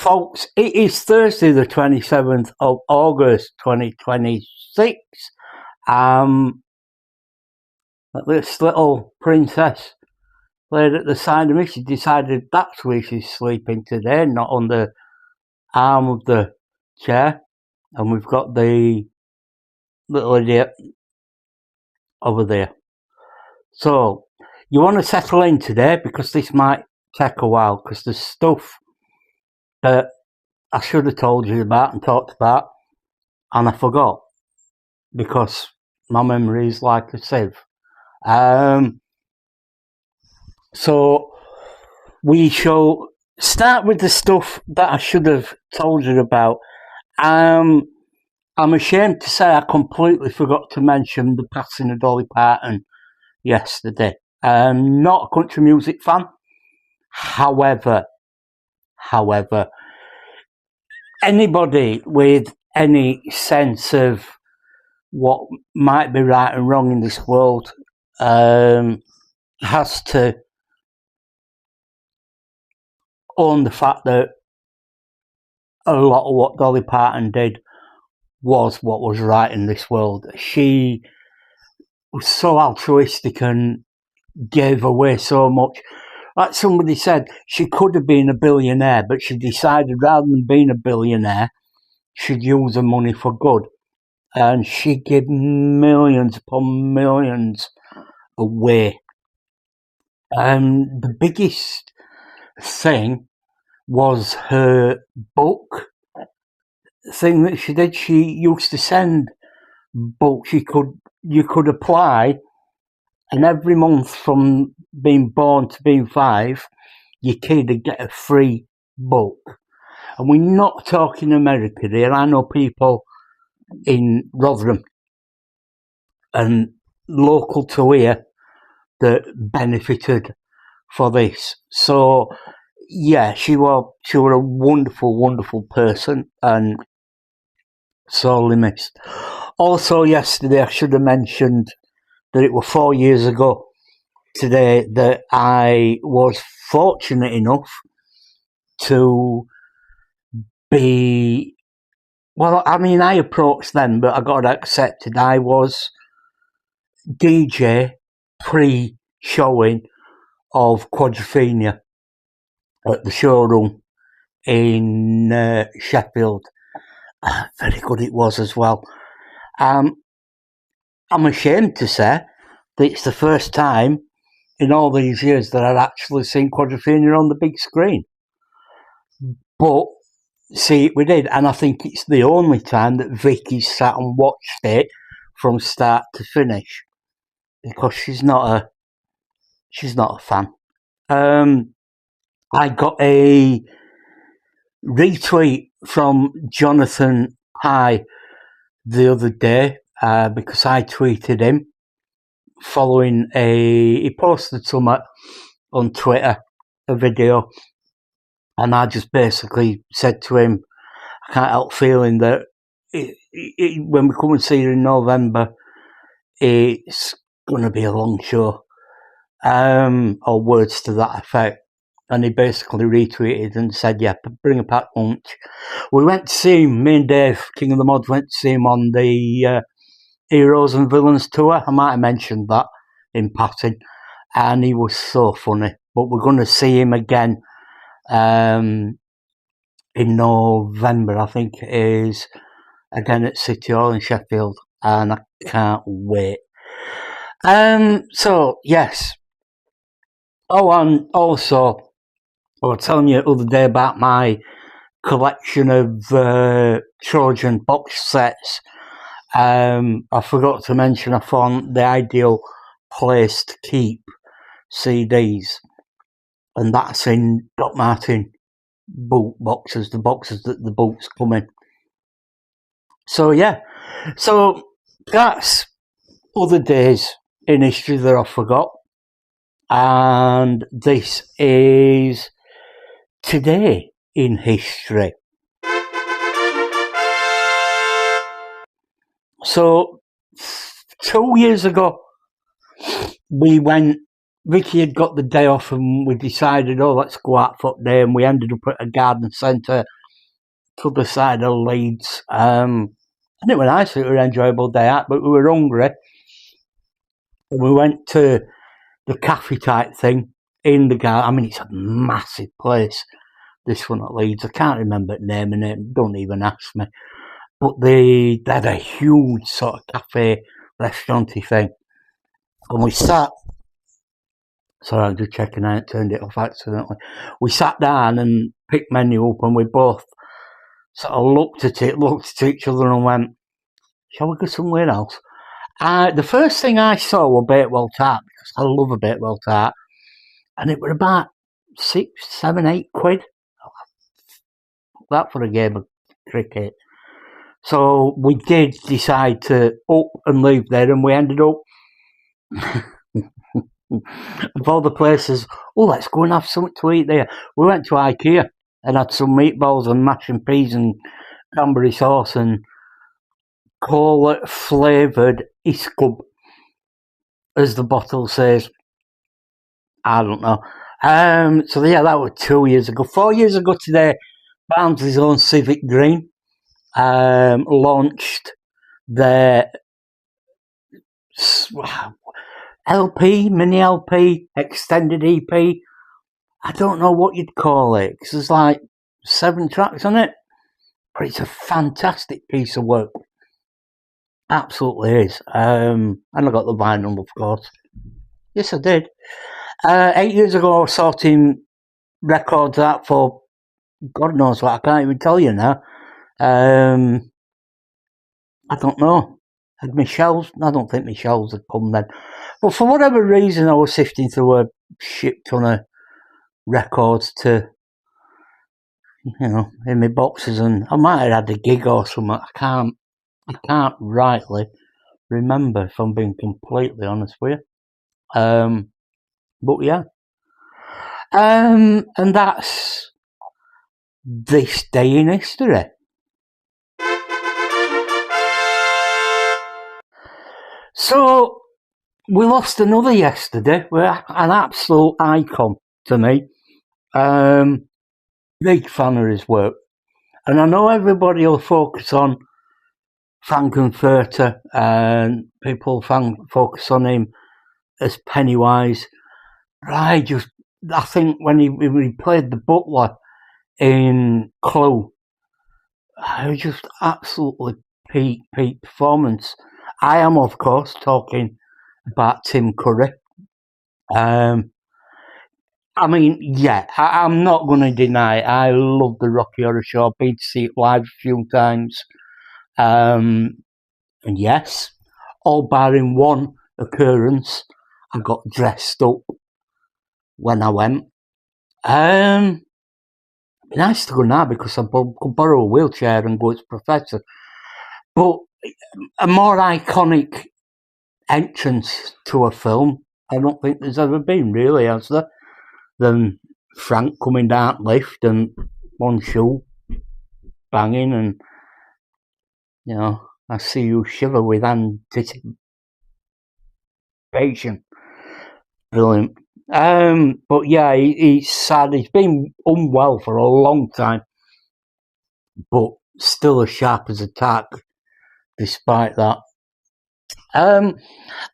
folks, it is Thursday, the 27th of August, 2026. This little princess laid at the side of me. She decided that's where she's sleeping today, not on the arm of the chair. And we've got the little idiot over there. So, you want to settle in today because this might take a while because there's stuff that I should have told you about and talked about, and I forgot because my memory is like a sieve. So we shall start with the stuff that I should have told you about. I'm ashamed to say I completely forgot to mention the passing of Dolly Parton yesterday. I'm not a country music fan. However, anybody with any sense of what might be right and wrong in this world has to own the fact that a lot of what Dolly Parton did was what was right in this world. She was so altruistic and gave away so much. Like somebody said, she could have been a billionaire, but she decided rather than being a billionaire, she'd use her money for good. And she gave millions upon millions away. The biggest thing was her book thing that she did. She used to send books. You could apply, and every month from being born to being 5, your kid would get a free book. And we're not talking America here. I know people in Rotherham and local to here that benefited for this. So yeah, she was a wonderful, wonderful person and sorely missed. Also yesterday I should have mentioned that it was 4 years ago today that I was fortunate enough to be, well, I mean, I approached them, but I got accepted. I was DJ pre-showing of Quadrophenia at the showroom in Sheffield. Very good it was as well. I'm ashamed to say that it's the first time in all these years that I'd actually seen Quadrophenia on the big screen. But see, we did, and I think it's the only time that Vicky sat and watched it from start to finish because she's not a fan. I got a retweet from Jonathan Pye the other day because I tweeted him following he posted something on Twitter, a video, and I just basically said to him, I can't help feeling that when we come and see you in November, it's going to be a long show, or words to that effect. And he basically retweeted and said, yeah, bring a packed lunch. We went to see him, me and Dave, King of the Mods, went to see him on the Heroes and Villains tour. I might have mentioned that in passing. And he was so funny. But we're going to see him again in November, I think it is, again at City Hall in Sheffield. And I can't wait. So, yes. Oh, and also, I was telling you the other day about my collection of Trojan box sets. I forgot to mention I found the ideal place to keep CDs, and that's in Doc Martin boot boxes, the boxes that the boots come in. So yeah, so that's other days in history that I forgot, and this is today in history. So 2 years ago Vicky had got the day off and we decided, let's go out for the day, and we ended up at a garden centre to the side of Leeds. And it was nice, it was an enjoyable day out, but we were hungry. And we went to the cafe type thing in the garden. I mean, it's a massive place, this one at Leeds. I can't remember the name of it, don't even ask me. But they had a huge sort of cafe, restaurant-y thing. And we sat, sorry, I'm just checking I hadn't turned it off accidentally. We sat down and picked menu up, and we both sort of looked at each other and went, shall we go somewhere else? The first thing I saw was Bakewell Tart, because I love a Bakewell Tart, and it was about 6, 7, 8 quid. That for a game of cricket. So we did decide to up and leave there, and we ended up of all the places, let's go and have something to eat there. We went to IKEA and had some meatballs and mashed peas and cranberry sauce and cola flavoured Iskub, as the bottle says. I don't know. So yeah, that was 2 years ago. 4 years ago today, Barnsley's own Civic Green launched their LP, mini LP, extended EP. I don't know what you'd call it, because there's like 7 tracks on it, but it's a fantastic piece of work. Absolutely is. And I got the vinyl, of course. Yes, I did. 8 years ago, I was sorting records out for God knows what. I can't even tell you now. I don't know. Had Michelle's? I don't think Michelle's had come then. But for whatever reason, I was sifting through a shit ton of records to, in my boxes, and I might have had a gig or something. I can't rightly remember, if I'm being completely honest with you. But yeah. And that's this day in history. So, we lost another yesterday. We're an absolute icon to me. Big fan of his work. And I know everybody will focus on Frank-N-Furter, and people focus on him as Pennywise. I think when he played the butler in Clue, it was just absolutely peak performance. I am, of course, talking about Tim Curry. I mean, yeah, I'm not going to deny it. I love the Rocky Horror Show. I've been to see it live a few times. And yes, all barring one occurrence, I got dressed up when I went. It'd be nice to go now because I could borrow a wheelchair and go as Professor. But a more iconic entrance to a film, I don't think there's ever been, really, has there? Than Frank coming down lift and one shoe banging, and I see you shiver with anticipation. Brilliant. But yeah, he's sad. He's been unwell for a long time, but still as sharp as a tack despite that.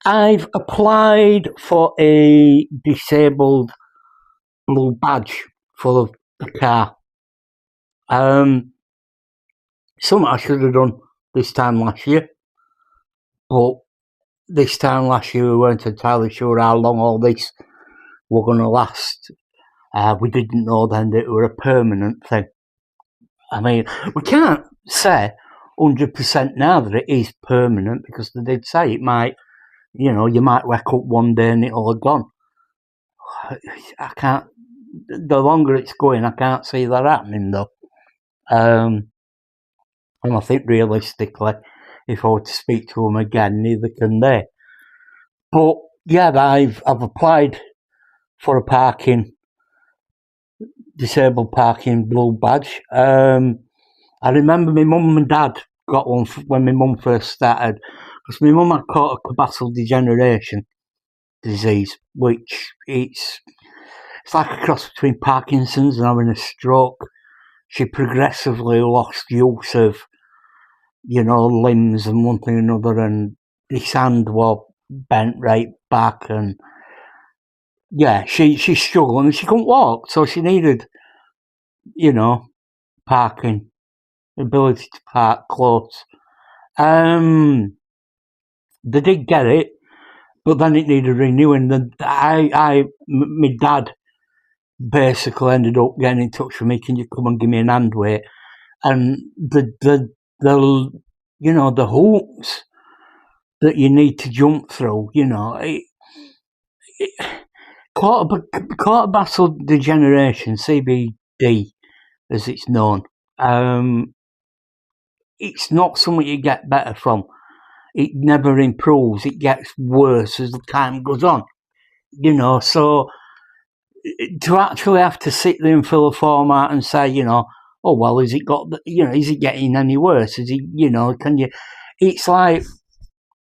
I've applied for a disabled blue badge for the car. Something I should have done this time last year, but this time last year we weren't entirely sure how long all this were going to last. We didn't know then that it were a permanent thing. I mean, we can't say 100% now that it is permanent, because they did say it might, you might wake up one day and it'll have gone. I can't, the longer it's going, I can't see that happening though. And I think realistically, if I were to speak to them again, neither can they. But yeah, I've applied for a disabled parking blue badge. I remember my mum and dad got one when my mum first started, because my mum had caught a corpuscle degeneration disease, which it's like a cross between Parkinson's and having a stroke. she progressively lost use of, limbs and one thing or another, and his hand was bent right back, and she struggled and she couldn't walk, so she needed, parking, ability to park close. They did get it, but then it needed renewing. My dad basically ended up getting in touch with me. Can you come and give me an hand weight? And the hoops that you need to jump through, corticobasal degeneration, CBD, as it's known. It's not something you get better from. It never improves. It gets worse as the time goes on. So to actually have to sit there and fill a form out and say, oh well, is it getting any worse? Is it, can you? It's like,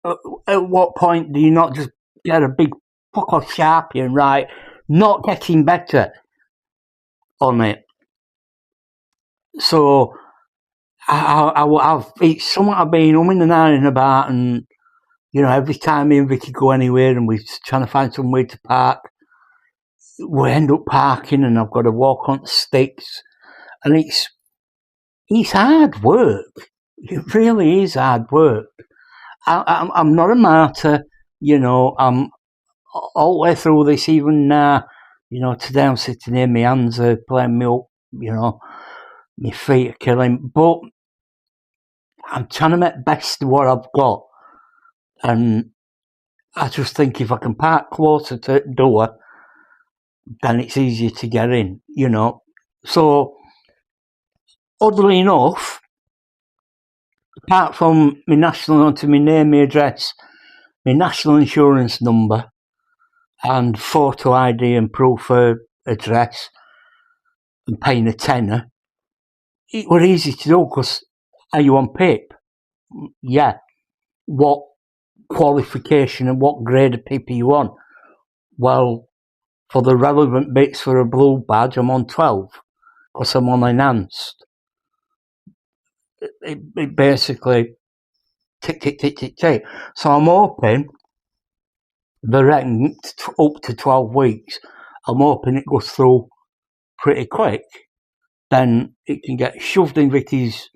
at what point do you not just get a big fuck off Sharpie and write not getting better on it? So it's something I've been umming and ahhing about, and every time me and Vicky go anywhere and we're trying to find somewhere to park, we end up parking, and I've got to walk on sticks, and it's hard work. It really is hard work. I'm not a martyr, I'm all the way through this, even now, today I'm sitting here, my hands are playing me up, my feet are killing, but I'm trying to make best of what I've got, and I just think if I can park closer to the door, then it's easier to get in, So, oddly enough, apart from my national name, my address, my national insurance number, and photo ID and proof of address, and paying a tenner, it was easy to do because are you on PIP? Yeah. What qualification and what grade of PIP are you on? Well, for the relevant bits for a blue badge, I'm on 12 because I'm on enhanced. It basically tick, tick, tick, tick, tick. So I'm hoping the rent up to 12 weeks, I'm hoping it goes through pretty quick. Then it can get shoved in Vicky's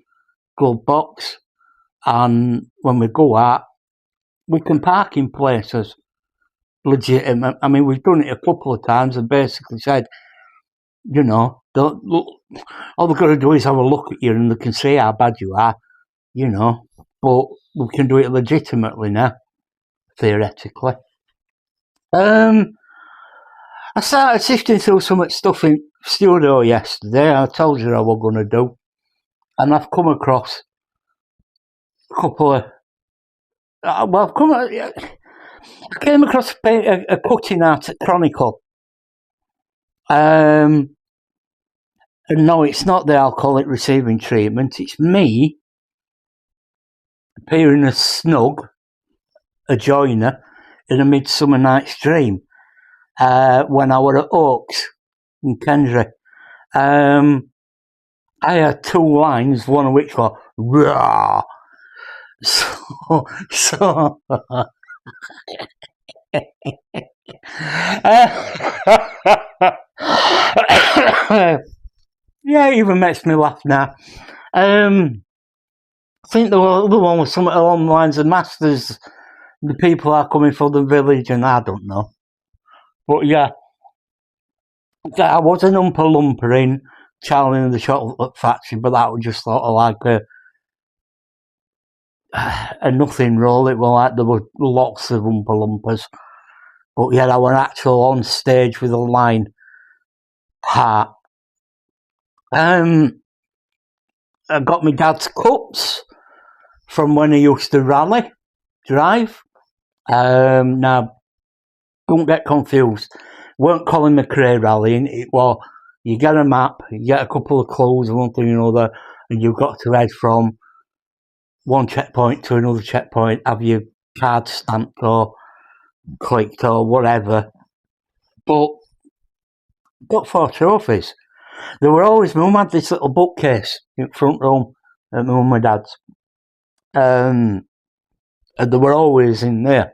glove box, and when we go out, we can park in places legitimate. I mean, we've done it a couple of times and basically said, all they've got to do is have a look at you and they can see how bad you are, but we can do it legitimately now, theoretically. I started sifting through some stuff in studio yesterday. I told you I was going to do, and I've come across a couple of. I came across a cutting out at Chronicle. And no, it's not the alcoholic receiving treatment. It's me appearing as Snug, a joiner, in A Midsummer Night's Dream when I were at Oaks in Kendry. I had two lines, one of which was "Rah." So yeah, it even makes me laugh now. I think the other one was something along the lines of Masters, the people are coming from the village, and I don't know. But yeah, I was an Oompa Loompa in Charlie and the Chocolate Factory, but that was just sort of like a nothing role. It was like there were lots of Oompa Loompas. But yeah, I was actually on stage with a line part. I got my dad's cups from when he used to drive. Now, don't get confused. Weren't Colin McRae rallying. It was, you get a map, you get a couple of clues and one thing or another, and you've got to head from one checkpoint to another checkpoint, have your card stamped or clicked or whatever. But got 4 trophies. They were always, my mum had this little bookcase in the front room at my mum and dad's. And they were always in there.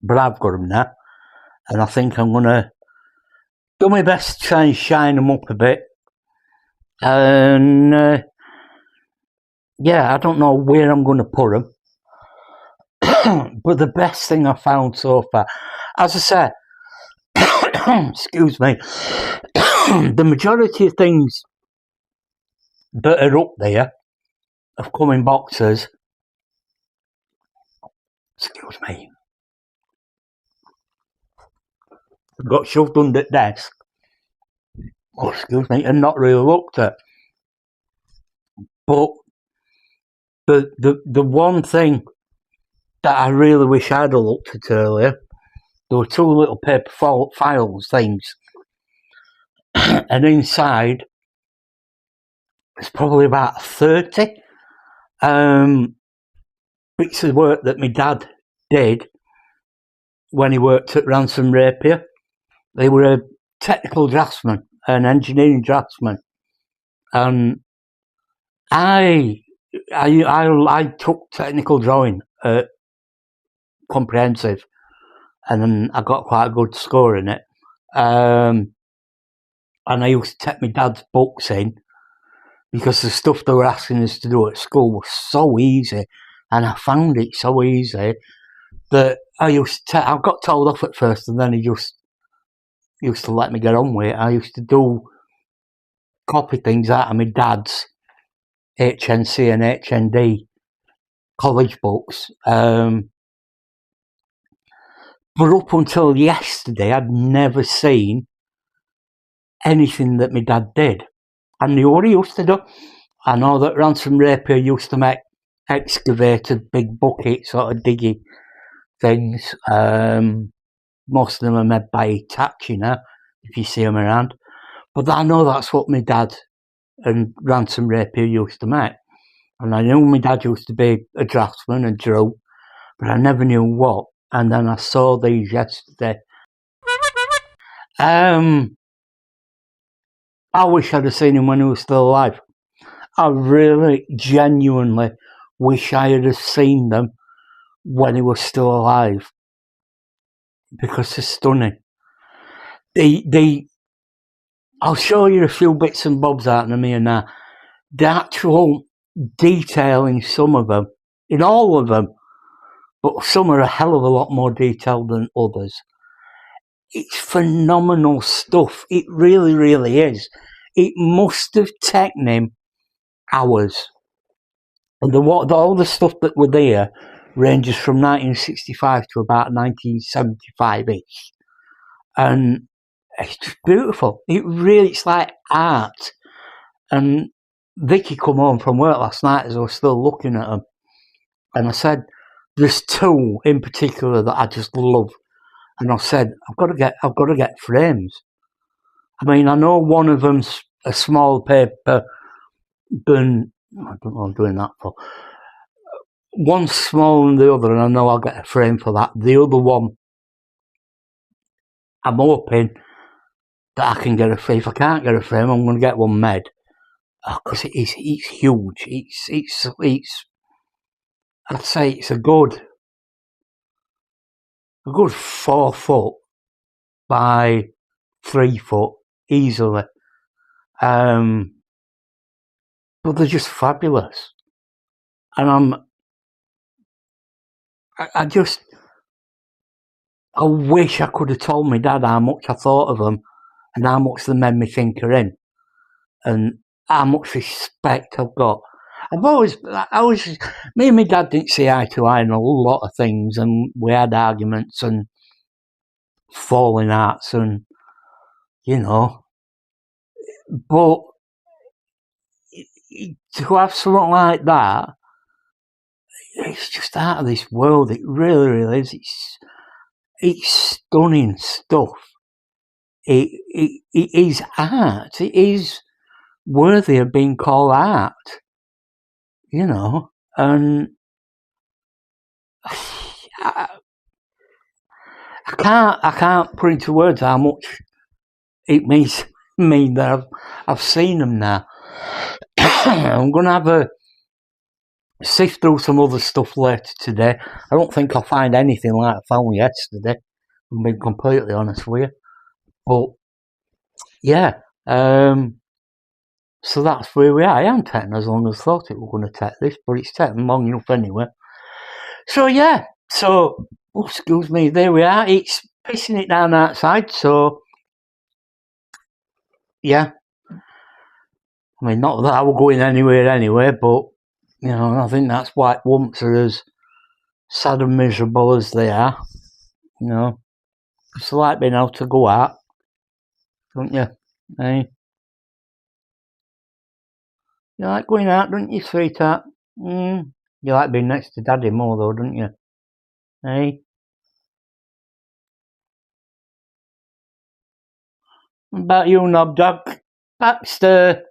But I've got them now. And I think I'm going to do my best to try and shine them up a bit. And yeah, I don't know where I'm going to put them. But the best thing I found so far, as I said, excuse me, the majority of things that are up there have come in boxes. Excuse me. Got shoved under the desk. Oh, excuse me, and not really looked at. But the one thing that I really wish I'd have looked at earlier, there were two little paper files things, and inside it's probably about 30 bits of work that my dad did when he worked at Ransom Rapier. They were a technical draftsman, an engineering draftsman, and I took technical drawing at comprehensive, and then I got quite a good score in it. And I used to take my dad's books in because the stuff they were asking us to do at school was so easy, and I found it so easy that I got told off at first, and then he just used to let me get on with it. I used to copy things out of my dad's HNC and HND college books. But up until yesterday, I'd never seen anything that my dad did. I knew what he used to do. I know that Ransom Rapier used to make excavated big bucket sort of diggy things. Most of them are made by Hitachi now, if you see them around. But I know that's what my dad and Ransom Rapier used to make. And I knew my dad used to be a draftsman and drew, but I never knew what. And then I saw these yesterday. I wish I'd have seen him when he was still alive. I really, genuinely wish I had seen them when he was still alive, because they're stunning. I'll show you a few bits and bobs out of them here now. The actual detail in some of them, in all of them, but some are a hell of a lot more detailed than others. It's phenomenal stuff. It really, really is. It must have taken him hours. And all the stuff that were there ranges from 1965 to about 1975-ish. And it's just beautiful. It's like art. And Vicky come home from work last night as I was still looking at them. And I said, there's two in particular that I just love. And I said, I've got to get frames. I mean, I know one of them's a small paper than, I don't know what I'm doing that for. One's smaller than the other, and I know I'll get a frame for that. The other one, I'm hoping that I can get a frame. If I can't get a frame, I'm going to get one made. Because it's huge. It's I'd say it's a good 4 foot by 3 foot easily. But they're just fabulous. And I wish I could have told my dad how much I thought of them and how much they made me think are in, and how much respect I've got. Me and my dad didn't see eye to eye on a lot of things, and we had arguments and falling outs, and but to have something like that, it's just out of this world. It really, really is. It's stunning stuff. It is art. It is worthy of being called art. And I can't put into words how much it means mean that I've seen them now. I'm going to have a sift through some other stuff later today. I don't think I'll find anything like I found yesterday, I'm being completely honest with you. But, yeah, so that's where we are. I haven't taken as long as I thought it was going to take this, but it's taken long enough anyway. So, yeah, excuse me, there we are. It's pissing it down outside, so, yeah. I mean, not that I were going anywhere anyway, but, you know, I think that's why Wumps are as sad and miserable as they are. You know, it's like being able to go out, don't you? Eh? You like going out, don't you, sweetheart? You like being next to Daddy more, though, don't you? Eh? What about you, knob dog? Baxter!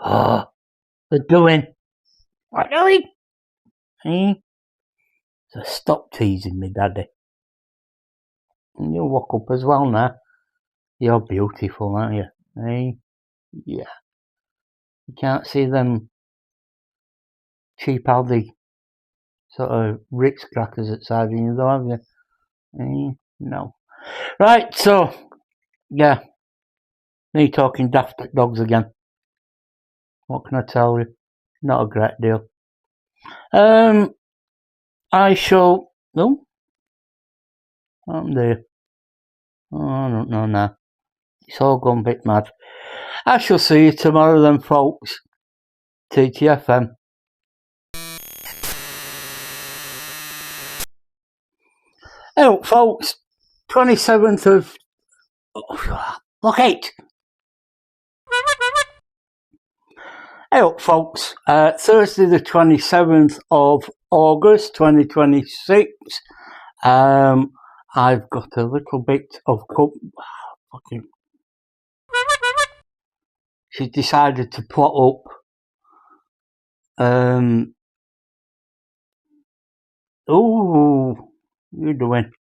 Oh, they're doing. What are you doing? Eh? So stop teasing me, Daddy. And you'll walk up as well now. You're beautiful, aren't you? Eh? Yeah. You can't see them cheap Aldi sort of Ritz crackers outside of you, though, have you? Eh? No. Right, so, yeah. Me talking daft dogs again. What can I tell you? Not a great deal. I shall. No? I'm there. Oh, I don't know now. It's all gone a bit mad. I shall see you tomorrow then, folks. TTFM. Oh, folks. 27th of... Look it! Hey, folks. Thursday the 27th of August 2026. I've got a little bit of fucking. She decided to plot up. Oh, you doing?